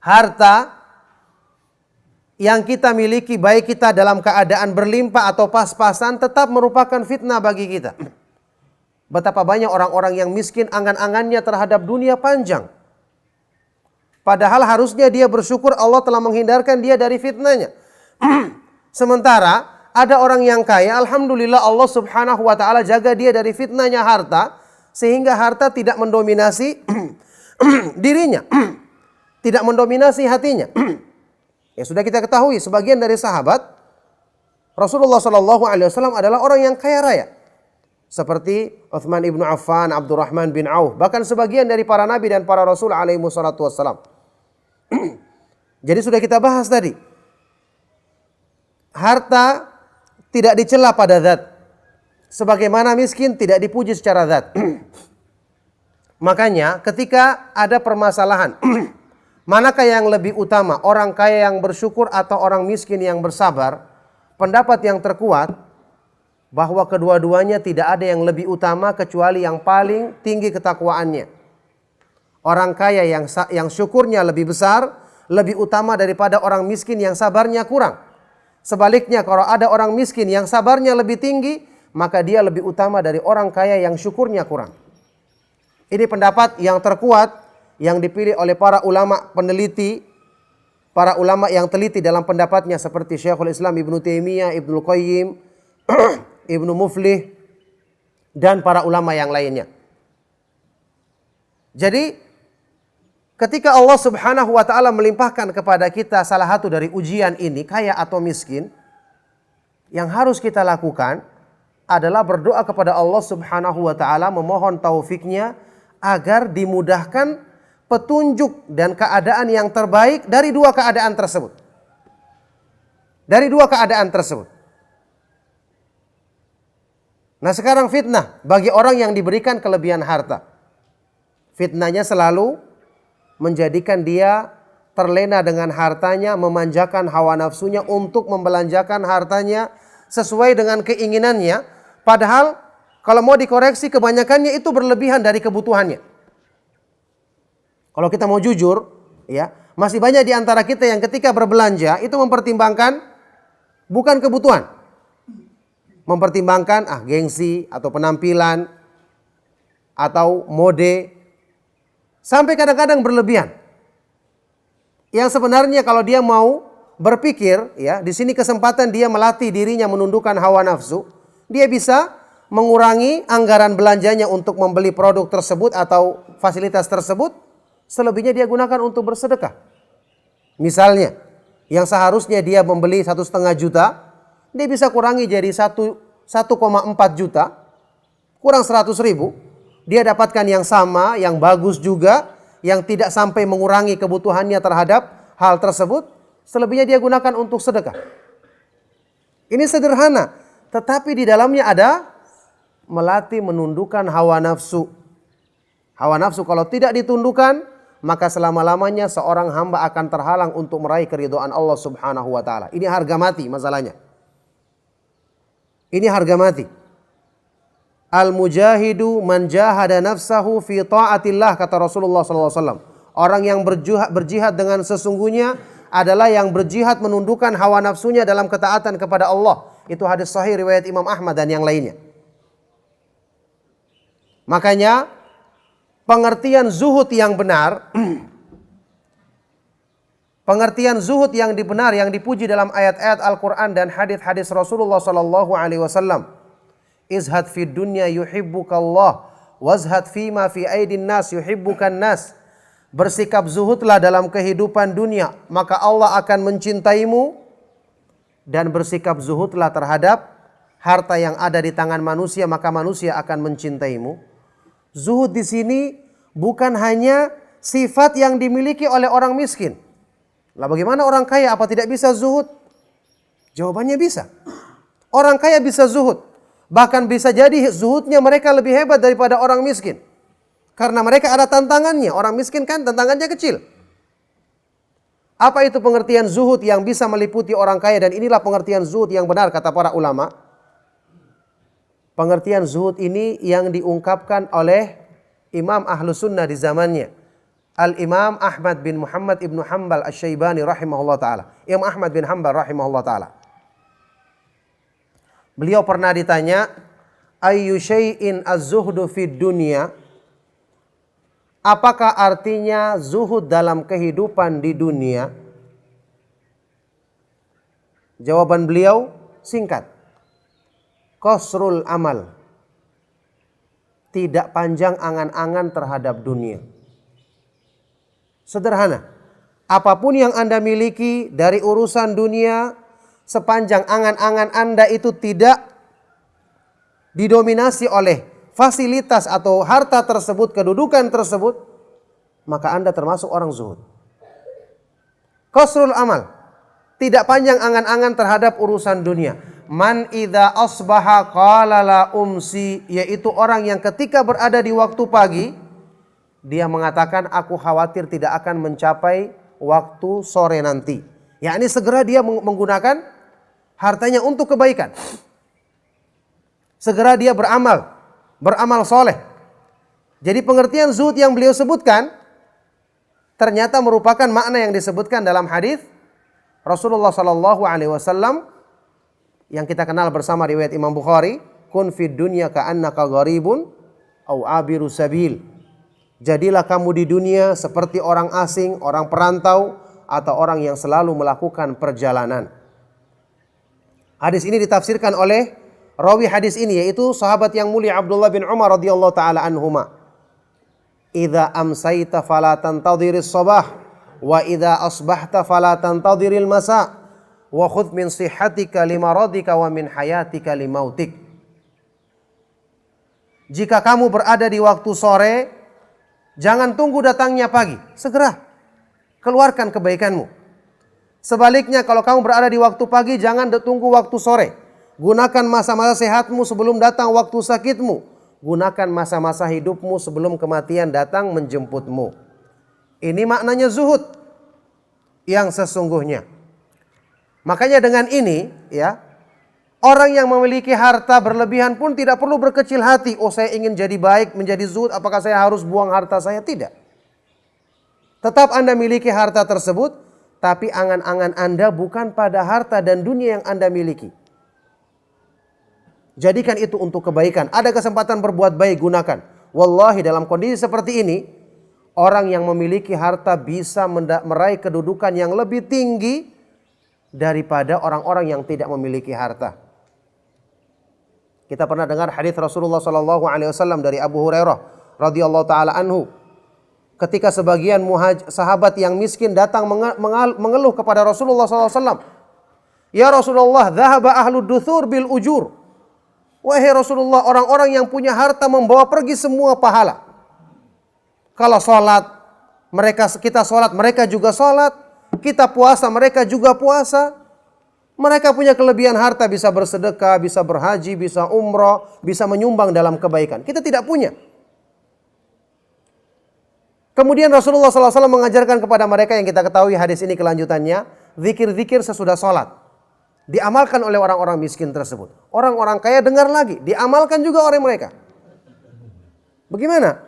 Harta yang kita miliki, baik kita dalam keadaan berlimpah atau pas-pasan, tetap merupakan fitnah bagi kita. Betapa banyak orang-orang yang miskin, angan-angannya terhadap dunia panjang. Padahal harusnya dia bersyukur Allah telah menghindarkan dia dari fitnahnya. Sementara ada orang yang kaya, alhamdulillah Allah Subhanahu wa taala jaga dia dari fitnahnya harta, sehingga harta tidak mendominasi dirinya, tidak mendominasi hatinya. Ya sudah kita ketahui, sebagian dari sahabat Rasulullah SAW adalah orang yang kaya raya, seperti Uthman ibnu Affan, Abdurrahman bin Auf, bahkan sebagian dari para nabi dan para rasul alaihi wassalatu wassalam. Jadi sudah kita bahas tadi, harta tidak dicela pada zat, sebagaimana miskin tidak dipuji secara zat. Makanya ketika ada permasalahan, manakah yang lebih utama, orang kaya yang bersyukur atau orang miskin yang bersabar? Pendapat yang terkuat bahwa kedua-duanya tidak ada yang lebih utama kecuali yang paling tinggi ketakwaannya. Orang kaya yang syukurnya lebih besar, lebih utama daripada orang miskin yang sabarnya kurang. Sebaliknya, kalau ada orang miskin yang sabarnya lebih tinggi, maka dia lebih utama dari orang kaya yang syukurnya kurang. Ini pendapat yang terkuat yang dipilih oleh para ulama peneliti, para ulama yang teliti dalam pendapatnya, seperti Syekhul Islam Ibnu Taimiyah, Ibnu Qayyim, Ibnu Muflih, dan para ulama yang lainnya. Jadi ketika Allah Subhanahu wa taala melimpahkan kepada kita salah satu dari ujian ini, kaya atau miskin, yang harus kita lakukan adalah berdoa kepada Allah Subhanahu wa taala, memohon taufiknya agar dimudahkan petunjuk dan keadaan yang terbaik dari dua keadaan tersebut. Dari dua keadaan tersebut. Nah, sekarang fitnah bagi orang yang diberikan kelebihan harta. Fitnahnya selalu menjadikan dia terlena dengan hartanya, memanjakan hawa nafsunya untuk membelanjakan hartanya sesuai dengan keinginannya. Padahal kalau mau dikoreksi, kebanyakannya itu berlebihan dari kebutuhannya. Kalau kita mau jujur, ya, masih banyak di antara kita yang ketika berbelanja itu mempertimbangkan bukan kebutuhan. Mempertimbangkan gengsi atau penampilan atau mode, sampai kadang-kadang berlebihan. Yang sebenarnya kalau dia mau berpikir, ya, di sini kesempatan dia melatih dirinya menundukkan hawa nafsu, dia bisa mengurangi anggaran belanjanya untuk membeli produk tersebut atau fasilitas tersebut, selebihnya dia gunakan untuk bersedekah. Misalnya, yang seharusnya dia membeli 1,5 juta, dia bisa kurangi jadi 1,4 juta, kurang 100.000. Dia dapatkan yang sama, yang bagus juga, yang tidak sampai mengurangi kebutuhannya terhadap hal tersebut. Selebihnya dia gunakan untuk sedekah. Ini sederhana, tetapi di dalamnya ada melatih menundukkan hawa nafsu. Hawa nafsu kalau tidak ditundukkan, maka selama-lamanya seorang hamba akan terhalang untuk meraih keridhaan Allah Subhanahu wa taala. Ini harga mati masalahnya. Ini harga mati. Al-mujahidu man jahada nafsahu fi ta'atillah, kata Rasulullah SAW. Orang yang berjihad dengan sesungguhnya adalah yang berjihad menundukkan hawa nafsunya dalam ketaatan kepada Allah. Itu hadis sahih riwayat Imam Ahmad dan yang lainnya. Makanya pengertian zuhud yang benar, pengertian zuhud yang benar yang dipuji dalam ayat-ayat Al-Quran dan hadis-hadis Rasulullah Sallallahu Alaihi Wasallam. Izhad fid dunya yuhibbukallah, wazhad fima fi aidin nas yuhibbukan nas. Bersikap zuhudlah dalam kehidupan dunia, maka Allah akan mencintaimu. Dan bersikap zuhudlah terhadap harta yang ada di tangan manusia, maka manusia akan mencintaimu. Zuhud di sini bukan hanya sifat yang dimiliki oleh orang miskin. Lah bagaimana orang kaya, apa tidak bisa zuhud? Jawabannya bisa. Orang kaya bisa zuhud. Bahkan bisa jadi zuhudnya mereka lebih hebat daripada orang miskin. Karena mereka ada tantangannya. Orang miskin kan tantangannya kecil. Apa itu pengertian zuhud yang bisa meliputi orang kaya? Dan inilah pengertian zuhud yang benar kata para ulama. Pengertian zuhud ini yang diungkapkan oleh Imam Ahlus Sunnah di zamannya. Al-Imam Ahmad bin Muhammad ibnu Hanbal Asy-Syaibani rahimahullah ta'ala. Imam Ahmad bin Hanbal rahimahullah ta'ala. Beliau pernah ditanya, ayyu syai'in az-zuhdu fid dunya? Apakah artinya zuhud dalam kehidupan di dunia? Jawaban beliau singkat. Qasrul amal. Tidak panjang angan-angan terhadap dunia. Sederhana. Apapun yang Anda miliki dari urusan dunia, sepanjang angan-angan Anda itu tidak didominasi oleh fasilitas atau harta tersebut, kedudukan tersebut, maka Anda termasuk orang zuhud. Qasrul amal. Tidak panjang angan-angan terhadap urusan dunia. Man idza asbaha qala la umsi, yaitu orang yang ketika berada di waktu pagi dia mengatakan aku khawatir tidak akan mencapai waktu sore nanti. Yakni segera dia menggunakan hartanya untuk kebaikan. Segera dia beramal soleh. Jadi pengertian zuhud yang beliau sebutkan ternyata merupakan makna yang disebutkan dalam hadis Rasulullah Sallallahu Alaihi Wasallam yang kita kenal bersama riwayat Imam Bukhari, kun fid dunya ka'annaka gharibun au abiru sabil. Jadilah kamu di dunia seperti orang asing, orang perantau, atau orang yang selalu melakukan perjalanan. Hadis ini ditafsirkan oleh rawi hadis ini, yaitu sahabat yang mulia Abdullah bin Umar radhiyallahu taala anhuma. Idza amsayta fala tantadhiris sabah wa idza asbahta fala tantadhiril masa wa khudh min sihhatika limaradika wa min hayatika limautik. Jika kamu berada di waktu sore, jangan tunggu datangnya pagi, segera keluarkan kebaikanmu. Sebaliknya kalau kamu berada di waktu pagi, jangan tunggu waktu sore. Gunakan masa-masa sehatmu sebelum datang waktu sakitmu. Gunakan masa-masa hidupmu sebelum kematian datang menjemputmu. Ini maknanya zuhud yang sesungguhnya. Makanya dengan ini, ya, orang yang memiliki harta berlebihan pun tidak perlu berkecil hati. Oh, saya ingin jadi baik, menjadi zuhud, apakah saya harus buang harta saya? Tidak. Tetap Anda miliki harta tersebut, tapi angan-angan Anda bukan pada harta dan dunia yang Anda miliki. Jadikan itu untuk kebaikan. Ada kesempatan berbuat baik, gunakan. Wallahi dalam kondisi seperti ini, orang yang memiliki harta bisa meraih kedudukan yang lebih tinggi daripada orang-orang yang tidak memiliki harta. Kita pernah dengar hadis Rasulullah sallallahu alaihi wasallam dari Abu Hurairah radhiyallahu taala anhu. Ketika sebagian sahabat yang miskin datang mengeluh kepada Rasulullah sallallahu alaihi wasallam, "Ya Rasulullah, dhahaba ahlud duthur bil ujur." Wahai Rasulullah, orang-orang yang punya harta membawa pergi semua pahala. Kalau sholat, kita sholat, mereka juga sholat. Kita puasa, mereka juga puasa. Mereka punya kelebihan harta, bisa bersedekah, bisa berhaji, bisa umrah, bisa menyumbang dalam kebaikan. Kita tidak punya. Kemudian Rasulullah SAW mengajarkan kepada mereka yang kita ketahui hadis ini kelanjutannya, zikir-zikir sesudah sholat. Diamalkan oleh orang-orang miskin tersebut. Orang-orang kaya dengar lagi, diamalkan juga oleh mereka. Bagaimana?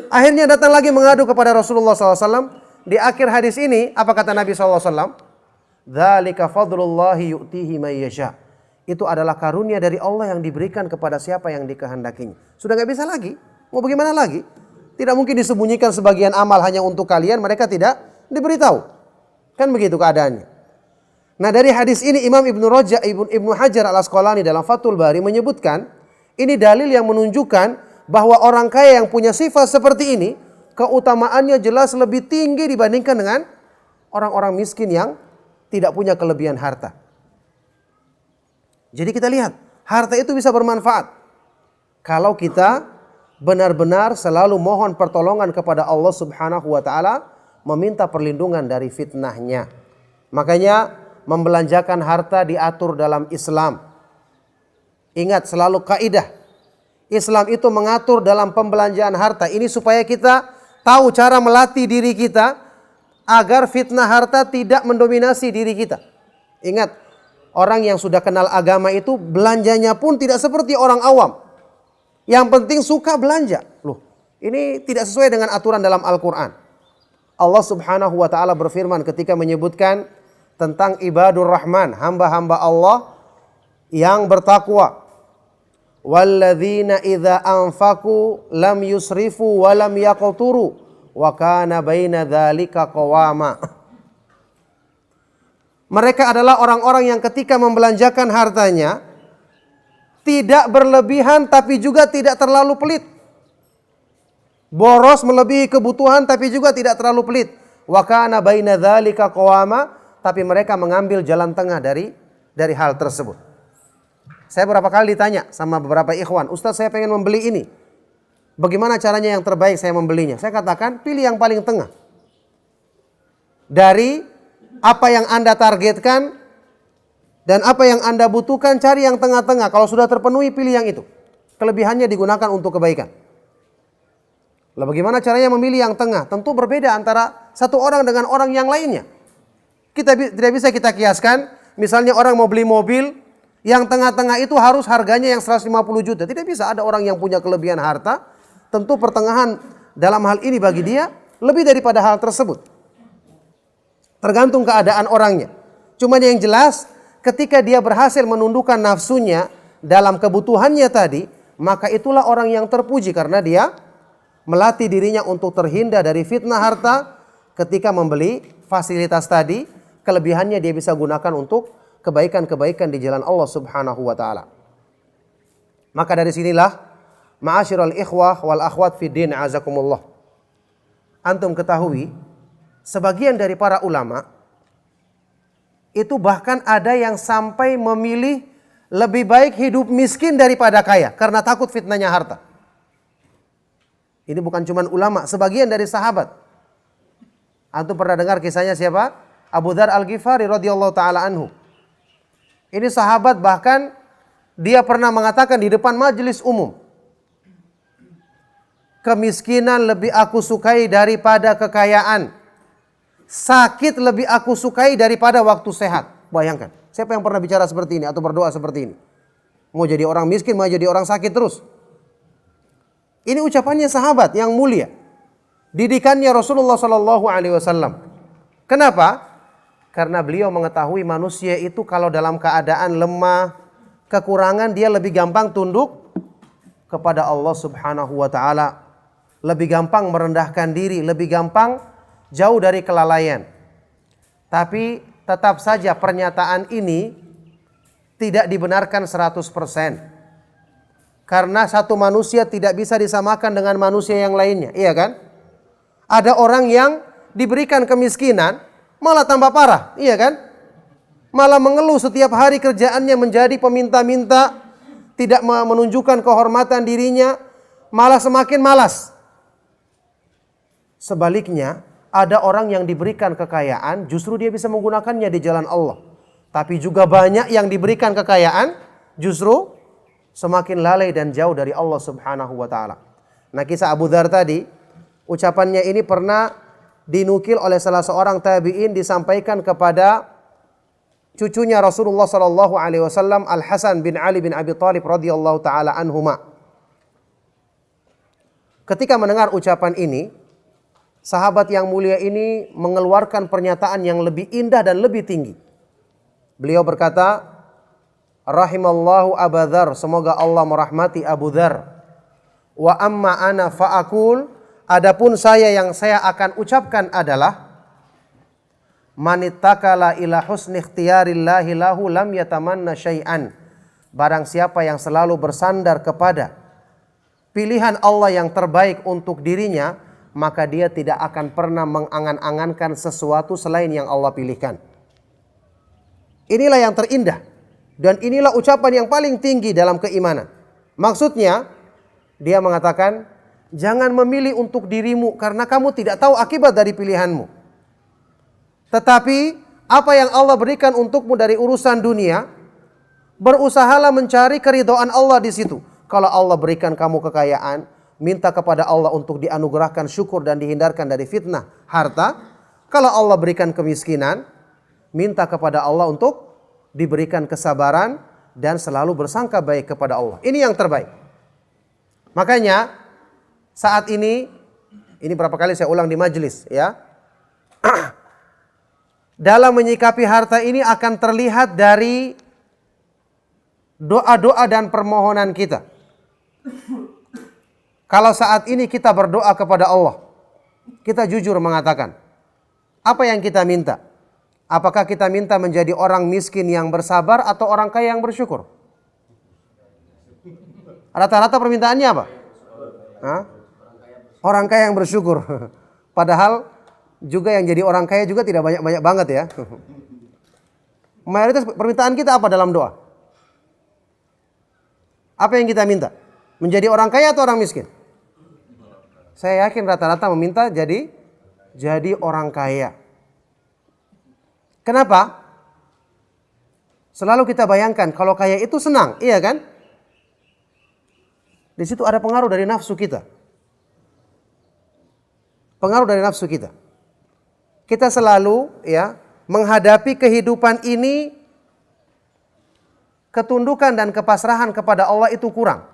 Akhirnya datang lagi mengadu kepada Rasulullah SAW. Di akhir hadis ini, apa kata Nabi SAW? Dzalika fadlullahi yu'tihi may yasha. Itu adalah karunia dari Allah yang diberikan kepada siapa yang dikehendakinya. Sudah gak bisa lagi. Mau bagaimana lagi? Tidak mungkin disembunyikan sebagian amal hanya untuk kalian, mereka tidak diberitahu. Kan begitu keadaannya. Nah, dari hadis ini Imam Ibnu Hajar Al-Asqalani dalam Fathul Bari menyebutkan, ini dalil yang menunjukkan bahwa orang kaya yang punya sifat seperti ini, keutamaannya jelas lebih tinggi dibandingkan dengan orang-orang miskin yang tidak punya kelebihan harta. Jadi kita lihat, harta itu bisa bermanfaat kalau kita benar-benar selalu mohon pertolongan kepada Allah Subhanahu wa taala, meminta perlindungan dari fitnahnya. Makanya membelanjakan harta diatur dalam Islam. Ingat selalu kaidah, Islam itu mengatur dalam pembelanjaan harta. Ini supaya kita tahu cara melatih diri kita agar fitnah harta tidak mendominasi diri kita. Ingat, orang yang sudah kenal agama itu belanjanya pun tidak seperti orang awam. Yang penting suka belanja. Loh, ini tidak sesuai dengan aturan dalam Al-Quran. Allah Subhanahu wa taala berfirman ketika menyebutkan tentang ibadur rahman, hamba-hamba Allah yang bertakwa. Walladzina idza anfaqu lam yusrifu wa lam yaqturu wa kana baina dzalika qawama. Mereka adalah orang-orang yang ketika membelanjakan hartanya tidak berlebihan tapi juga tidak terlalu pelit. Boros melebihi kebutuhan tapi juga tidak terlalu pelit. Wa kana baina dzalika qawama, tapi mereka mengambil jalan tengah dari hal tersebut. Saya beberapa kali ditanya sama beberapa ikhwan, "Ustaz, saya pengen membeli ini. Bagaimana caranya yang terbaik saya membelinya?" Saya katakan, pilih yang paling tengah. Dari apa yang Anda targetkan dan apa yang Anda butuhkan, cari yang tengah-tengah. Kalau sudah terpenuhi, pilih yang itu. Kelebihannya digunakan untuk kebaikan. Lalu bagaimana caranya memilih yang tengah? Tentu berbeda antara satu orang dengan orang yang lainnya. Tidak bisa kita kiaskan, misalnya orang mau beli mobil, yang tengah-tengah itu harus harganya yang 150 juta. Tidak bisa, ada orang yang punya kelebihan harta, tentu pertengahan dalam hal ini bagi dia lebih daripada hal tersebut. Tergantung keadaan orangnya. Cuma yang jelas, ketika dia berhasil menundukkan nafsunya dalam kebutuhannya tadi, maka itulah orang yang terpuji karena dia melatih dirinya untuk terhindar dari fitnah harta. Ketika membeli fasilitas tadi, kelebihannya dia bisa gunakan untuk kebaikan-kebaikan di jalan Allah Subhanahu wa taala. Maka dari sinilah, ma'asyiral ikhwah wal akhwat fid din azakumullah, antum ketahui sebagian dari para ulama itu bahkan ada yang sampai memilih lebih baik hidup miskin daripada kaya karena takut fitnahnya harta. Ini bukan cuma ulama, sebagian dari sahabat. Antum pernah dengar kisahnya siapa? Abu Dzar Al-Ghifari radhiyallahu taala anhu. Ini sahabat, bahkan dia pernah mengatakan di depan majelis umum, kemiskinan lebih aku sukai daripada kekayaan. Sakit lebih aku sukai daripada waktu sehat. Bayangkan, siapa yang pernah bicara seperti ini atau berdoa seperti ini? Mau jadi orang miskin, mau jadi orang sakit terus. Ini ucapannya sahabat yang mulia. Didikannya Rasulullah Sallallahu Alaihi Wasallam. Kenapa? Karena beliau mengetahui manusia itu kalau dalam keadaan lemah, kekurangan, dia lebih gampang tunduk kepada Allah Subhanahu Wa Taala. Lebih gampang merendahkan diri, lebih gampang jauh dari kelalaian. Tapi tetap saja pernyataan ini tidak dibenarkan 100%. Karena satu manusia tidak bisa disamakan dengan manusia yang lainnya, iya kan? Ada orang yang diberikan kemiskinan malah tambah parah, iya kan? Malah mengeluh setiap hari, kerjaannya menjadi peminta-minta, tidak menunjukkan kehormatan dirinya, malah semakin malas. Sebaliknya, ada orang yang diberikan kekayaan, justru dia bisa menggunakannya di jalan Allah. Tapi juga banyak yang diberikan kekayaan, justru semakin lalai dan jauh dari Allah Subhanahu wa taala. Nah, kisah Abu Dzar tadi, ucapannya ini pernah dinukil oleh salah seorang tabi'in, disampaikan kepada cucunya Rasulullah sallallahu alaihi wasallam, Al Hasan bin Ali bin Abi Thalib radhiyallahu taala anhuma. Ketika mendengar ucapan ini, sahabat yang mulia ini mengeluarkan pernyataan yang lebih indah dan lebih tinggi. Beliau berkata, rahimallahu Abu Dzar, semoga Allah merahmati Abu Dzar. Wa amma ana fa'akul, adapun saya yang saya akan ucapkan adalah manittakala ila husni ikhtiyarillahi lahu lam yatamanna syai'an. Barang siapa yang selalu bersandar kepada pilihan Allah yang terbaik untuk dirinya, maka dia tidak akan pernah mengangan-angankan sesuatu selain yang Allah pilihkan. Inilah yang terindah dan inilah ucapan yang paling tinggi dalam keimanan. Maksudnya, dia mengatakan, jangan memilih untuk dirimu karena kamu tidak tahu akibat dari pilihanmu. Tetapi apa yang Allah berikan untukmu dari urusan dunia, berusahalah mencari keridhaan Allah di situ. Kalau Allah berikan kamu kekayaan, minta kepada Allah untuk dianugerahkan syukur dan dihindarkan dari fitnah harta. Kalau Allah berikan kemiskinan, minta kepada Allah untuk diberikan kesabaran dan selalu bersangka baik kepada Allah. Ini yang terbaik. Makanya saat ini berapa kali saya ulang di majelis ya. Dalam menyikapi harta ini akan terlihat dari doa-doa dan permohonan kita. Kalau saat ini kita berdoa kepada Allah, kita jujur mengatakan, apa yang kita minta? Apakah kita minta menjadi orang miskin yang bersabar atau orang kaya yang bersyukur? Rata-rata permintaannya apa? Hah? Orang kaya yang bersyukur. Padahal juga yang jadi orang kaya juga tidak banyak-banyak banget ya. Mayoritas permintaan kita apa dalam doa? Apa yang kita minta? Menjadi orang kaya atau orang miskin? Saya yakin rata-rata meminta jadi orang kaya. Kenapa? Selalu kita bayangkan kalau kaya itu senang, iya kan? Di situ ada pengaruh dari nafsu kita. Pengaruh dari nafsu kita. Kita selalu ya menghadapi kehidupan ini, ketundukan dan kepasrahan kepada Allah itu kurang.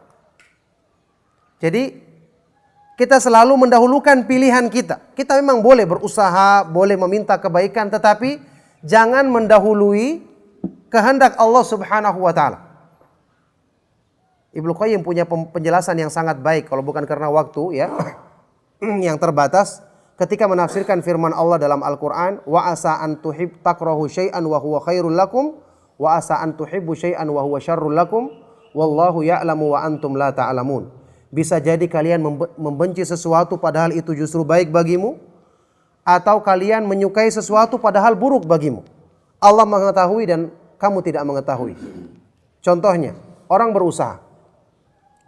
Jadi kita selalu mendahulukan pilihan kita. Kita memang boleh berusaha, boleh meminta kebaikan, tetapi jangan mendahului kehendak Allah Subhanahu wa taala. Ibnu Qayyim punya penjelasan yang sangat baik, kalau bukan karena waktu ya yang terbatas, ketika menafsirkan firman Allah dalam Al-Qur'an, wa asa an tuhib takrahu syai'an wa huwa khairul lakum wa asa an tuhibbu syai'an wa huwa syarrul lakum wallahu ya'lamu wa antum la ta'lamun. Bisa jadi kalian membenci sesuatu padahal itu justru baik bagimu, atau kalian menyukai sesuatu padahal buruk bagimu. Allah mengetahui dan kamu tidak mengetahui. Contohnya, orang berusaha.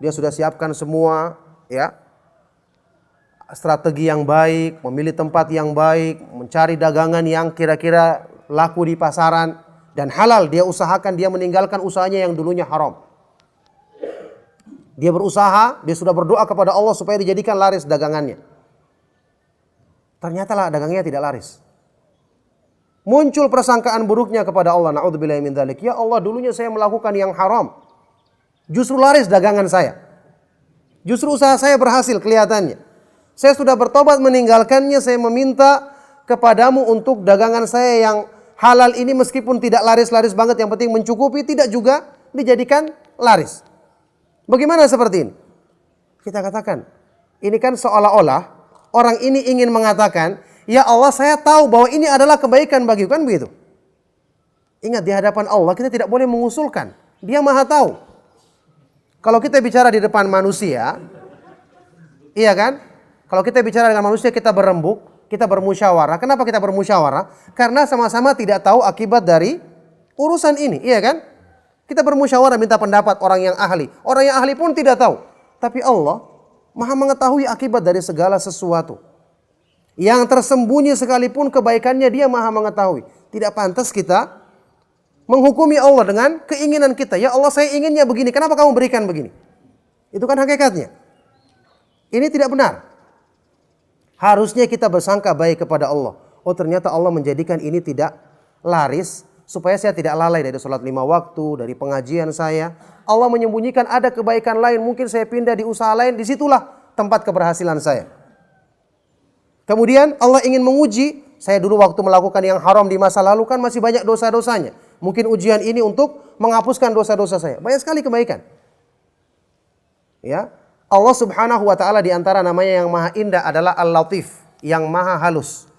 Dia sudah siapkan semua ya, strategi yang baik, memilih tempat yang baik, mencari dagangan yang kira-kira laku di pasaran dan halal. Dia usahakan, dia meninggalkan usahanya yang dulunya haram. Dia berusaha, dia sudah berdoa kepada Allah supaya dijadikan laris dagangannya. Ternyata dagangnya tidak laris. Muncul persangkaan buruknya kepada Allah. Na'udzubillahi min dzalik. Ya Allah, dulunya saya melakukan yang haram. Justru laris dagangan saya. Justru usaha saya berhasil kelihatannya. Saya sudah bertobat meninggalkannya. Saya meminta kepadamu untuk dagangan saya yang halal ini meskipun tidak laris-laris banget, yang penting mencukupi, tidak juga dijadikan laris. Bagaimana seperti ini? Kita katakan, ini kan seolah-olah orang ini ingin mengatakan, ya Allah, saya tahu bahwa ini adalah kebaikan bagiku, kan begitu. Ingat, di hadapan Allah kita tidak boleh mengusulkan. Dia Maha tahu. Kalau kita bicara di depan manusia, iya kan? Kalau kita bicara dengan manusia, kita berembuk, kita bermusyawarah. Kenapa kita bermusyawarah? Karena sama-sama tidak tahu akibat dari urusan ini, iya kan? Kita bermusyawarah minta pendapat orang yang ahli. Orang yang ahli pun tidak tahu. Tapi Allah Maha mengetahui akibat dari segala sesuatu. Yang tersembunyi sekalipun kebaikannya Dia Maha mengetahui. Tidak pantas kita menghukumi Allah dengan keinginan kita. Ya Allah, saya inginnya begini, kenapa kamu berikan begini? Itu kan hakikatnya. Ini tidak benar. Harusnya kita bersangka baik kepada Allah. Oh, ternyata Allah menjadikan ini tidak laris, supaya saya tidak lalai dari sholat 5 waktu, dari pengajian saya. Allah menyembunyikan ada kebaikan lain, mungkin saya pindah di usaha lain, disitulah tempat keberhasilan saya. Kemudian Allah ingin menguji, saya dulu waktu melakukan yang haram di masa lalu kan masih banyak dosa-dosanya. Mungkin ujian ini untuk menghapuskan dosa-dosa saya. Banyak sekali kebaikan. Ya, Allah Subhanahu wa taala di antara namanya yang maha indah adalah Al-Latif, yang maha halus.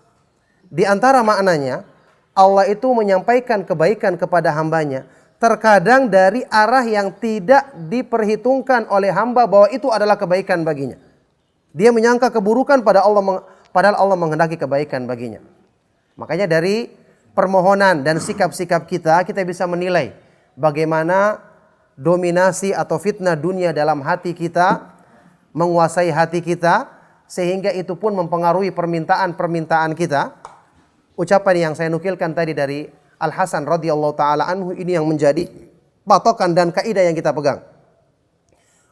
Di antara maknanya, Allah itu menyampaikan kebaikan kepada hambanya, terkadang dari arah yang tidak diperhitungkan oleh hamba bahwa itu adalah kebaikan baginya. Dia menyangka keburukan padahal Allah menghendaki kebaikan baginya. Makanya dari permohonan dan sikap-sikap kita bisa menilai bagaimana dominasi atau fitnah dunia dalam hati kita menguasai hati kita, sehingga itu pun mempengaruhi permintaan kita. Ucapan yang saya nukilkan tadi dari Al-Hasan radhiyallahu taala anhu ini yang menjadi patokan dan kaidah yang kita pegang.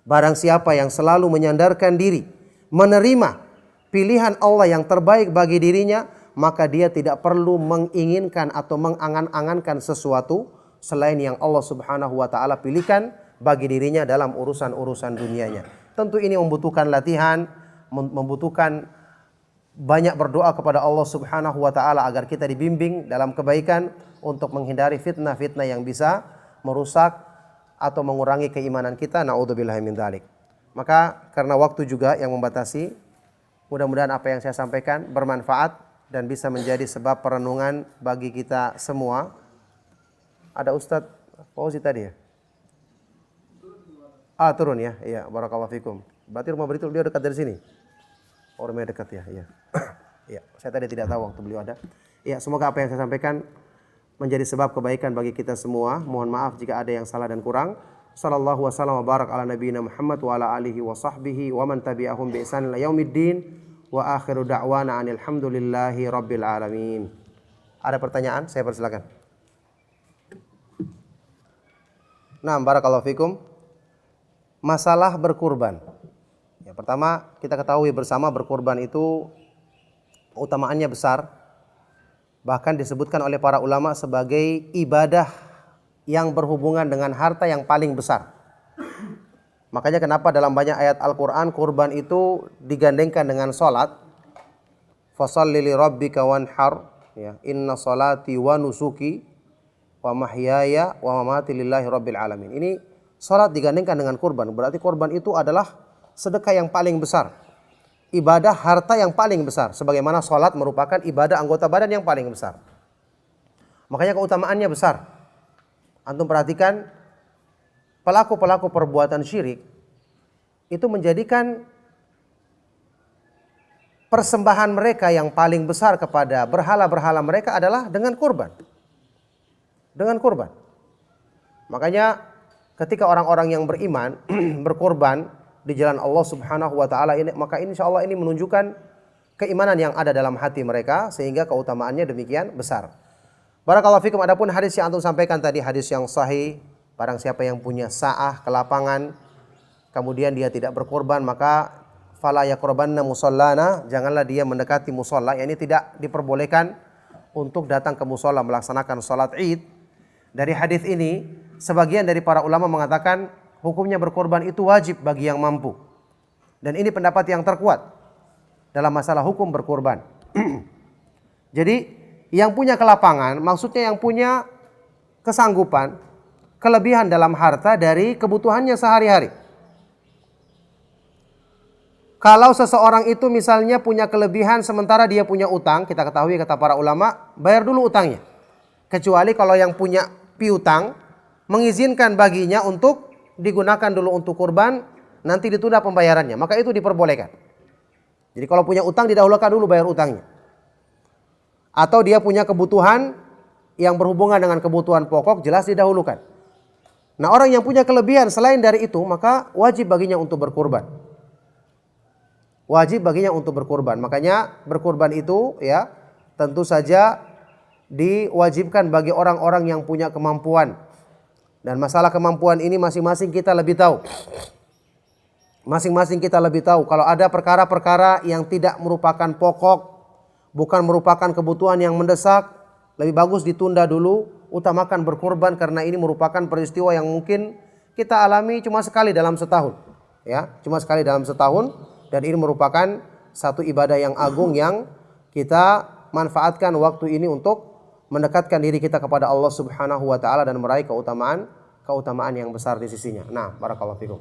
Barang siapa yang selalu menyandarkan diri, menerima pilihan Allah yang terbaik bagi dirinya, maka dia tidak perlu menginginkan atau mengangan-angankan sesuatu selain yang Allah Subhanahu wa taala pilihkan bagi dirinya dalam urusan-urusan dunianya. Tentu ini membutuhkan latihan, membutuhkan banyak berdoa kepada Allah Subhanahu wa taala agar kita dibimbing dalam kebaikan untuk menghindari fitnah-fitnah yang bisa merusak atau mengurangi keimanan kita. Na'udzubillahi min dzalik. Maka karena waktu juga yang membatasi, mudah-mudahan apa yang saya sampaikan bermanfaat dan bisa menjadi sebab perenungan bagi kita semua. Ada Ustadz Fauzi tadi ya? Turun ya. Iya, barakallahu fikum. Berarti rumah beliau dekat dari sini. Rumahnya dekat ya. Iya. Iya, saya tadi tidak tahu waktu beliau ada. Iya, semoga apa yang saya sampaikan menjadi sebab kebaikan bagi kita semua. Mohon maaf jika ada yang salah dan kurang. Sallallahu wasallam wa barak ala nabiyina Muhammad wa ala alihi wa sahbihi wa man tabi'ahum bi ihsan ila yaumiddin wa akhiru da'wana anil hamdulillahi rabbil alamin. Ada pertanyaan? Saya persilakan. Nah, barakallahu fikum. Masalah berkurban. Yang pertama, kita ketahui bersama berkurban itu keutamaannya besar. Bahkan disebutkan oleh para ulama sebagai ibadah yang berhubungan dengan harta yang paling besar. Makanya kenapa dalam banyak ayat Al-Quran kurban itu digandengkan dengan salat. Fasholli li rabbika wanhar, ya, inna salati wa nusuki wa mahyaya wa mamati lillahi rabbil alamin. Ini salat digandengkan dengan kurban. Berarti kurban itu adalah sedekah yang paling besar, ibadah harta yang paling besar, sebagaimana salat merupakan ibadah anggota badan yang paling besar. Makanya keutamaannya besar. Antum perhatikan pelaku-pelaku perbuatan syirik itu menjadikan persembahan mereka yang paling besar kepada berhala-berhala mereka adalah dengan kurban. Dengan kurban. Makanya ketika orang-orang yang beriman berkurban di jalan Allah Subhanahu wa taala ini, maka insyaallah ini menunjukkan keimanan yang ada dalam hati mereka sehingga keutamaannya demikian besar. Barakallahu fikum. Adapun hadis yang antum sampaikan tadi, hadis yang sahih, barang siapa yang punya sa'ah ke lapangan kemudian dia tidak berkorban, maka fala yaqrabanna musallana, janganlah dia mendekati musalla. Ini tidak diperbolehkan untuk datang ke musalla melaksanakan salat Id. Dari hadis ini sebagian dari para ulama mengatakan hukumnya berkorban itu wajib bagi yang mampu. Dan ini pendapat yang terkuat dalam masalah hukum berkorban. Jadi yang punya kelapangan, maksudnya yang punya kesanggupan, kelebihan dalam harta dari kebutuhannya sehari-hari. Kalau seseorang itu misalnya punya kelebihan sementara dia punya utang, kita ketahui kata para ulama, bayar dulu utangnya. Kecuali kalau yang punya piutang mengizinkan baginya untuk digunakan dulu untuk kurban, nanti ditunda pembayarannya, maka itu diperbolehkan. Jadi kalau punya utang didahulukan dulu bayar utangnya. Atau dia punya kebutuhan yang berhubungan dengan kebutuhan pokok, jelas didahulukan. Nah, orang yang punya kelebihan selain dari itu, maka wajib baginya untuk berkurban. Wajib baginya untuk berkurban. Makanya berkurban itu ya tentu saja diwajibkan bagi orang-orang yang punya kemampuan. Dan masalah kemampuan ini masing-masing kita lebih tahu. Masing-masing kita lebih tahu. Kalau ada perkara-perkara yang tidak merupakan pokok, bukan merupakan kebutuhan yang mendesak, lebih bagus ditunda dulu, utamakan berkurban karena ini merupakan peristiwa yang mungkin kita alami cuma sekali dalam setahun. Ya, cuma sekali dalam setahun, dan ini merupakan satu ibadah yang agung yang kita manfaatkan waktu ini untuk mendekatkan diri kita kepada Allah Subhanahu wa taala dan meraih keutamaan yang besar di sisinya. Nah, barakallahu fikum.